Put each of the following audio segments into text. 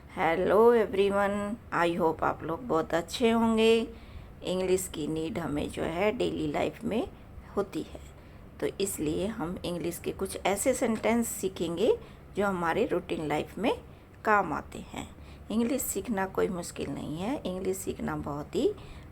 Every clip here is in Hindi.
हेलो एवरीवन, आई होप आप लोग बहुत अच्छे होंगे। इंग्लिश की नीड हमें जो है डेली लाइफ में होती है, तो इसलिए हम इंग्लिश के कुछ ऐसे सेंटेंस सीखेंगे जो हमारे रूटीन लाइफ में काम आते हैं। इंग्लिश सीखना कोई मुश्किल नहीं है, इंग्लिश सीखना बहुत ही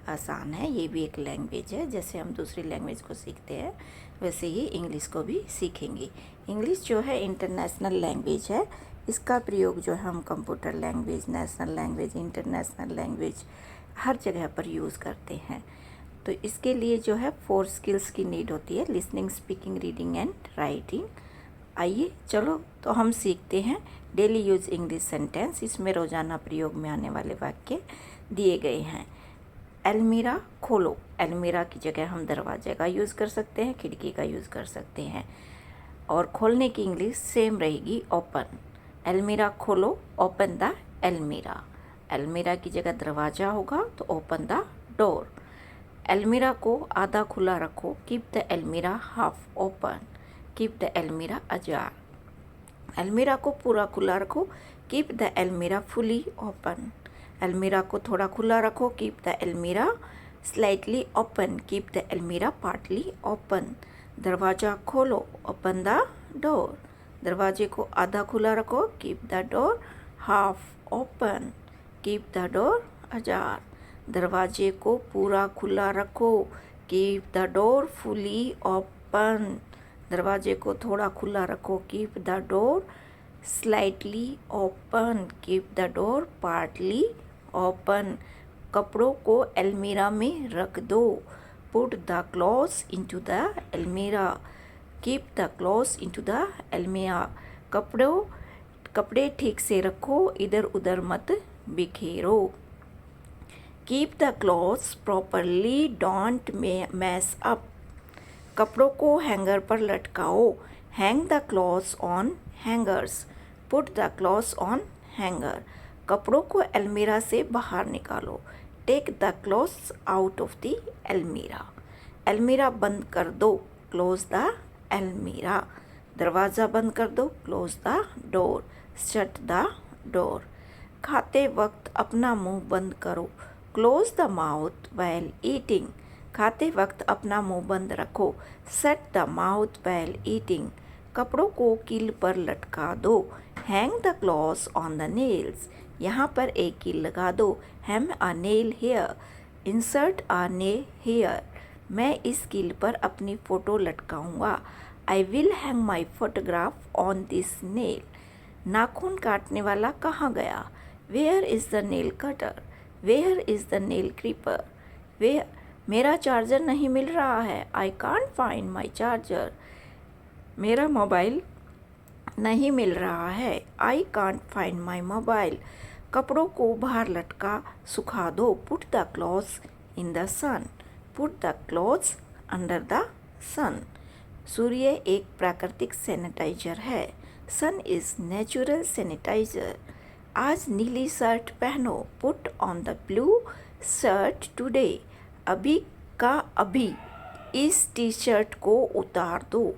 आसान है। ये भी एक लैंग्वेज है, जैसे हम दूसरी लैंग्वेज को सीखते हैं वैसे ही इंग्लिश को भी सीखेंगे। इंग्लिश जो है इंटरनेशनल लैंग्वेज है। इसका प्रयोग जो है हम computer language, national language, international language हर जगह पर यूज़ करते हैं। तो इसके लिए जो है 4 स्किल्स की नीड होती है: listening, speaking, reading and writing. आइए चलो तो हम सीखते हैं डेली यूज इंग्लिश सेंटेंस। इसमें रोज़ाना प्रयोग में आने वाले वाक्य दिए गए हैं। अलमीरा खोलो। अलमीरा की जगह हम दरवाजे का यूज़ कर सकते हैं, खिड़की का यूज़ कर सकते हैं। और खोलने की इंग्लिश सेम रहेगी, ओपन। अलमीरा खोलो, ओपन द अलमीरा। अलमीरा की जगह दरवाज़ा होगा तो ओपन द डोर। अलमीरा को आधा खुला रखो, कीप द अलमीरा हाफ ओपन। कीप द अलमीरा अजार। अलमीरा को पूरा खुला रखो, कीप द अलमीरा फुली ओपन। अलमीरा को थोड़ा खुला रखो, कीप द अलमीरा स्लाइटली ओपन। कीप द अलमीरा पार्टली ओपन। दरवाज़ा खोलो, ओपन द डोर। दरवाजे को आधा खुला रखो, keep the door half open. Keep the door ajar. दरवाजे को पूरा खुला रखो, keep the door fully open. दरवाजे को थोड़ा खुला रखो, keep the door slightly open. Keep the door partly open. कपड़ों को अलमीरा में रख दो, put the clothes into the अलमीरा। Keep the clothes into the अलमीरा। कपड़े ठीक से रखो, इधर उधर मत बिखेरो। Keep the clothes properly, don't mess up. कपड़ों को हैंगर पर लटकाओ, hang the clothes on hangers. Put the clothes on hanger. कपड़ों को अलमीरा से बाहर निकालो, take the clothes out of the अलमीरा। अलमीरा बंद कर दो, क्लोज द अलमीरा। दरवाज़ा बंद कर दो, close the door, shut the door. खाते वक्त अपना मुंह बंद करो, close the mouth while eating. खाते वक्त अपना मुंह बंद रखो, shut the mouth while eating. कपड़ों को कील पर लटका दो, hang the clothes on the nails. यहाँ पर एक कील लगा दो, ham a nail here, insert a nail here. मैं इस कील पर अपनी फ़ोटो लटकाऊंगा, I will hang my photograph on this nail. नाखून काटने वाला कहाँ गया, where is the nail cutter, where is the nail creeper. Where, मेरा चार्जर नहीं मिल रहा है, I can't find my charger. मेरा मोबाइल नहीं मिल रहा है, I can't find my mobile. कपड़ों को बाहर लटका सुखा दो, put the clothes in the sun. Put the clothes under the sun. सूर्य एक प्राकृतिक सैनिटाइजर है, सन इज नेचुरल सैनिटाइजर। आज नीली शर्ट पहनो, put on the blue shirt today. अभी का अभी इस टी शर्ट को उतार दो,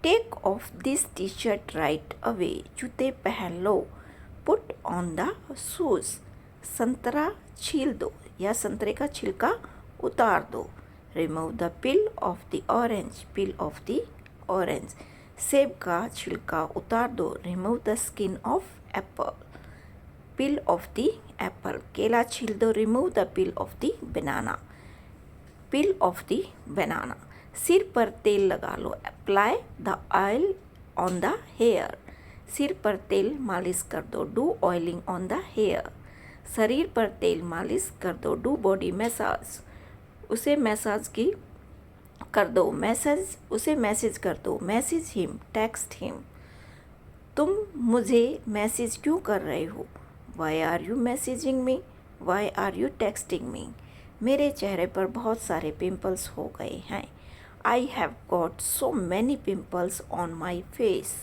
take off this T shirt right away. जूते पहन लो, पुट ऑन द शूज। संतरा छील दो या संतरे का छिलका उतार दो, remove the peel off the orange, peel off the orange. सेब का छिलका उतार दो, remove the skin of apple, peel off the apple. केला छील दो, remove the peel off the banana, peel off the banana. सिर पर तेल लगा लो, apply the oil on the hair. सिर पर तेल मालिश कर दो, do oiling on the hair. शरीर पर तेल मालिश कर दो, डू बॉडी मैसाज। उसे मैसाज की कर दो, मैसेज उसे मैसेज कर दो, मैसेज हिम, टेक्स्ट हिम। तुम मुझे मैसेज क्यों कर रहे हो, why are you messaging me, why are you texting me. मेरे चेहरे पर बहुत सारे पिंपल्स हो गए हैं, I have got so many pimples on my face.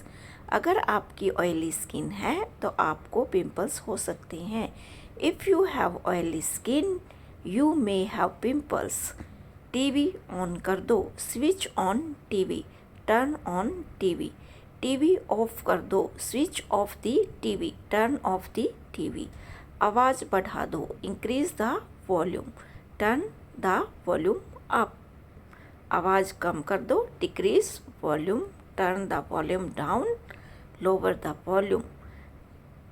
अगर आपकी ऑयली स्किन है तो आपको पिंपल्स हो सकते हैं। If you have oily skin you may have pimples. TV on कर दो, switch on TV, turn on TV. TV off कर दो, switch of the TV, turn of the TV. आवाज़ बढ़ा दो, increase the volume, turn the volume up. आवाज़ कम कर दो, decrease volume, turn the volume down, lower the volume.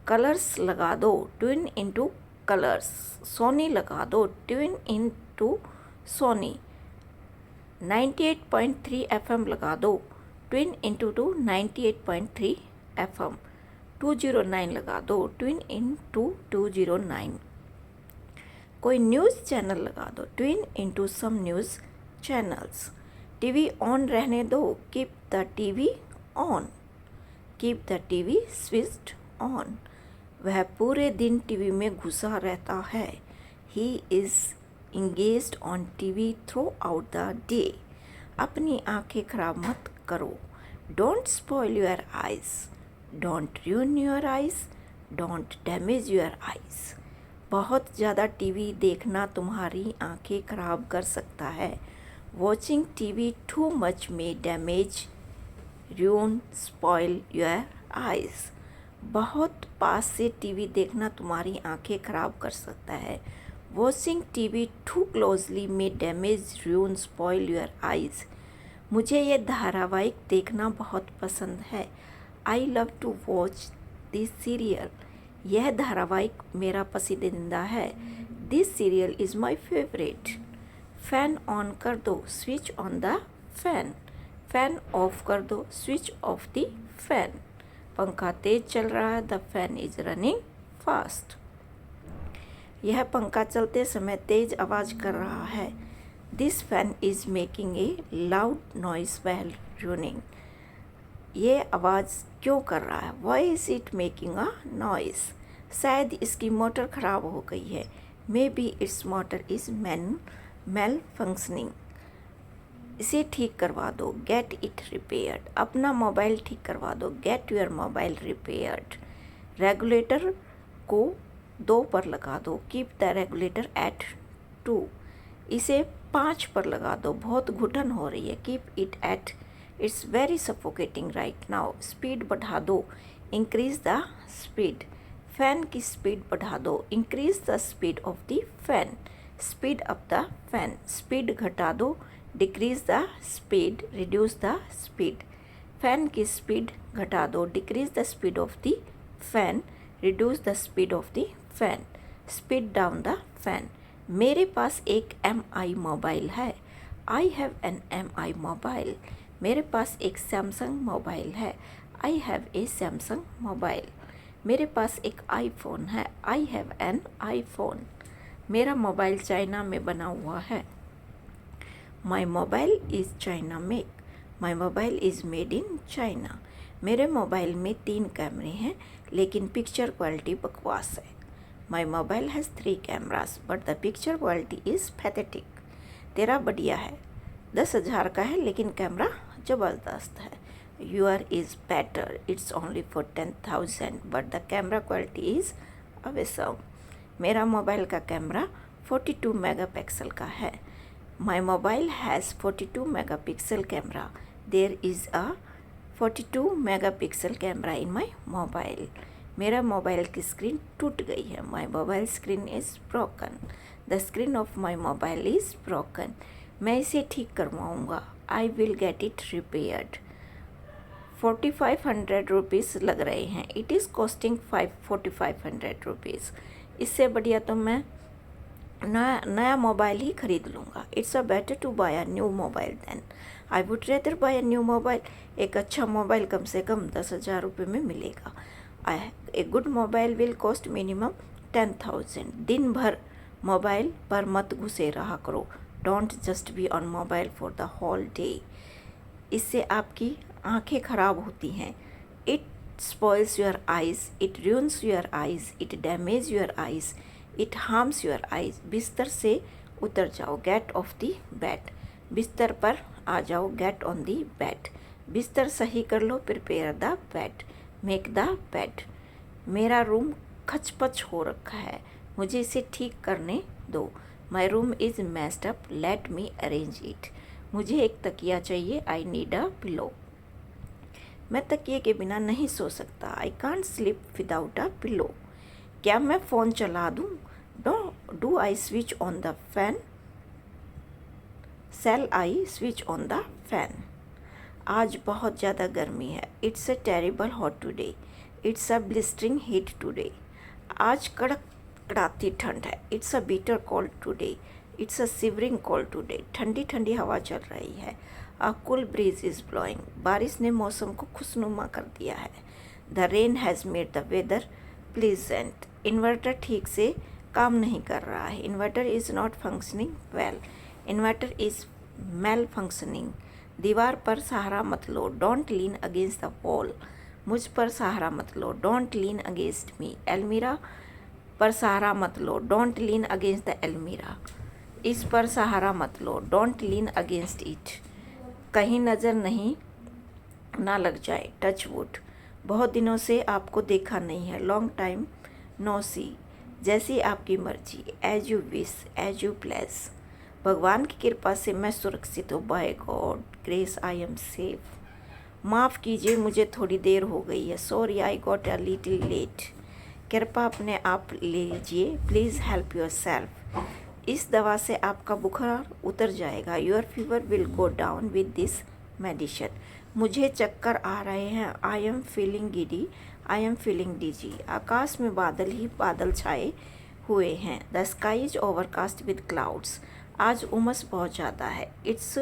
Colours लगा दो, ट्विन इनटू कलर्स। सोनी लगा दो, ट्विन इनटू सोनी। 98.3 FM लगा दो, ट्विन इनटू 98.3 FM। 209 लगा दो, ट्विन इनटू 209। कोई न्यूज़ चैनल लगा दो, tune into some news channels. TV on रहने दो, keep the TV on, keep the TV switched on. वह पूरे दिन टीवी में घुसा रहता है, he is engaged on TV throughout the day। अपनी आंखें खराब मत करो, don't spoil your eyes, don't ruin your eyes, don't damage your eyes। बहुत ज़्यादा टीवी देखना तुम्हारी आंखें खराब कर सकता है, watching TV too much may damage, ruin, spoil your eyes। बहुत पास से टीवी देखना तुम्हारी आंखें खराब कर सकता है, वॉचिंग टीवी टू क्लोजली में damage, ruin, spoil your eyes। मुझे ये धारावाहिक देखना बहुत पसंद है, I love to watch this serial. यह धारावाहिक मेरा पसंदीदा है, this serial is my favourite. Fan on कर दो, switch on the fan. Fan off कर दो, स्विच ऑफ द फैन। पंखा तेज चल रहा है, the fan is running fast. यह पंखा चलते समय तेज आवाज़ कर रहा है, this fan is making a loud noise while running. ये आवाज़ क्यों कर रहा है, why is it making a noise. शायद इसकी मोटर ख़राब हो गई है, maybe its motor is malfunctioning. इसे ठीक करवा दो, गेट इट रिपेयर्ड। अपना मोबाइल ठीक करवा दो, get your mobile repaired. Regulator को 2 पर लगा दो, कीप द रेगुलेटर एट 2। इसे 5 पर लगा दो, बहुत घुटन हो रही है, keep it at, it's very suffocating right now. Speed बढ़ा दो, इंक्रीज द स्पीड। फैन की स्पीड बढ़ा दो, increase the speed of the fan. Speed up the fan. Speed घटा दो, decrease the speed, reduce the speed. Fan की स्पीड घटा दो, decrease the speed of the fan, reduce the speed of the fan. Speed down the fan. मेरे पास एक MI मोबाइल है, I have an MI mobile. मेरे पास एक सैमसंग मोबाइल है, I have a Samsung mobile. मेरे पास एक आईफोन है, आई हैव एन आईफोन। मेरा मोबाइल चाइना में बना हुआ है, my mobile is China make, my mobile is made in China. मेरे मोबाइल में 3 कैमरे हैं, लेकिन पिक्चर क्वालिटी बकवास है। My mobile has 3 cameras but the picture quality is pathetic. तेरा बढ़िया है, 10,000 का है, लेकिन कैमरा ज़बरदस्त है। Your is better, it's only for 10,000 but the camera quality is awesome. मेरा मोबाइल का कैमरा 42 मेगापिक्सल का है। My mobile has 42 megapixel camera. There is a 42 megapixel camera in my mobile. मेरा मोबाइल की स्क्रीन टूट गई है, my mobile screen is broken. The screen of my mobile is broken. मैं इसे ठीक करवाऊँगा, I will get it repaired. 4,500 rupees लग रहे हैं, इट इज़ कॉस्टिंग 4,500 रुपीज़। इससे बढ़िया तो मैं नया मोबाइल ही खरीद लूँगा। It's a better to buy a new mobile then, I would rather buy a new mobile. एक अच्छा मोबाइल कम से कम 10,000 रुपये में मिलेगा। A good mobile will cost minimum 10,000। दिन भर मोबाइल पर मत घुसे रहा करो, don't just be on mobile for the whole day. इससे आपकी आंखें खराब होती हैं। It spoils your eyes, it ruins your eyes, it damage your eyes, it harms your eyes. बिस्तर से उतर जाओ, गेट ऑफ द बेड। बिस्तर पर आ जाओ, गेट ऑन द बेड। बिस्तर सही कर लो, prepare the bed, make the bed. मेरा रूम खचपच हो रखा है, मुझे इसे ठीक करने दो। My room is messed up, let me arrange it. मुझे एक तकिया चाहिए, आई नीड अ पिलो। मैं तकिए के बिना नहीं सो सकता। I can't sleep without a pillow. क्या मैं फ़ोन चला दूँ? Do I switch on the fan? Shall I switch on the fan? आज बहुत ज़्यादा गर्मी है। It's a terrible hot today. It's a blistering heat today. आज कड़कड़ाती ठंड है। It's a bitter cold today. It's a shivering cold today. ठंडी ठंडी हवा चल रही है। A cool breeze is blowing. बारिश ने मौसम को खुशनुमा कर दिया है। The rain has made the weather pleasant. Inverter ठीक से काम नहीं कर रहा है। Inverter is not functioning well. Inverter is malfunctioning. दीवार पर सहारा मत लो। Don't lean against the wall. मुझ पर सहारा मत लो। Don't lean against me. अलमीरा पर सहारा मत लो। Don't lean against the almirah. इस पर सहारा मत लो। Don't lean against it. कहीं नज़र नहीं ना लग जाए। Touch wood. बहुत दिनों से आपको देखा नहीं है। Long time no see. जैसी आपकी मर्जी। As you wish, as you please. भगवान की कृपा से मैं सुरक्षित हूँ। By God grace I am safe. माफ़ कीजिए मुझे थोड़ी देर हो गई है। Sorry I got a little late. कृपा अपने आप लीजिए। Please help yourself. इस दवा से आपका बुखार उतर जाएगा। Your fever will go down with this medicine. मुझे चक्कर आ रहे हैं। I am feeling giddy, I am feeling dizzy. आकाश में बादल ही बादल छाए हुए हैं। The sky is overcast with clouds. आज उमस बहुत ज़्यादा है। It's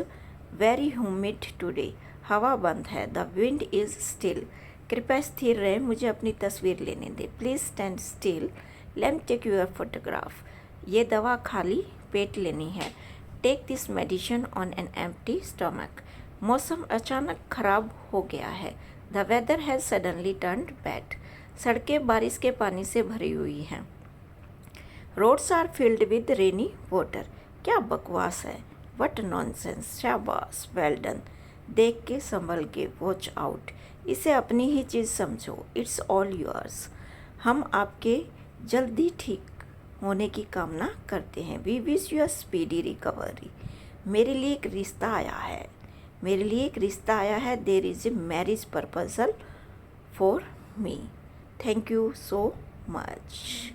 very humid today. हवा बंद है। The wind is still. कृपया स्थिर रहे, मुझे अपनी तस्वीर लेने दें। Please stand still, let take your photograph. ये दवा खाली पेट लेनी है। Take this medicine on an empty stomach. मौसम अचानक खराब हो गया है। The weather has suddenly turned bad. सड़कें बारिश के पानी से भरी हुई हैं। Roads are filled with rainy water. क्या बकवास है। What nonsense. शाबाश, वेल डन। देख के संभल के, वॉच आउट। इसे अपनी ही चीज़ समझो। It's all yours. हम आपके जल्दी ठीक होने की कामना करते हैं। We wish you a speedy recovery. मेरे लिए एक रिश्ता आया है। मेरे लिए एक रिश्ता आया है। There is a marriage proposal for me. Thank you so much.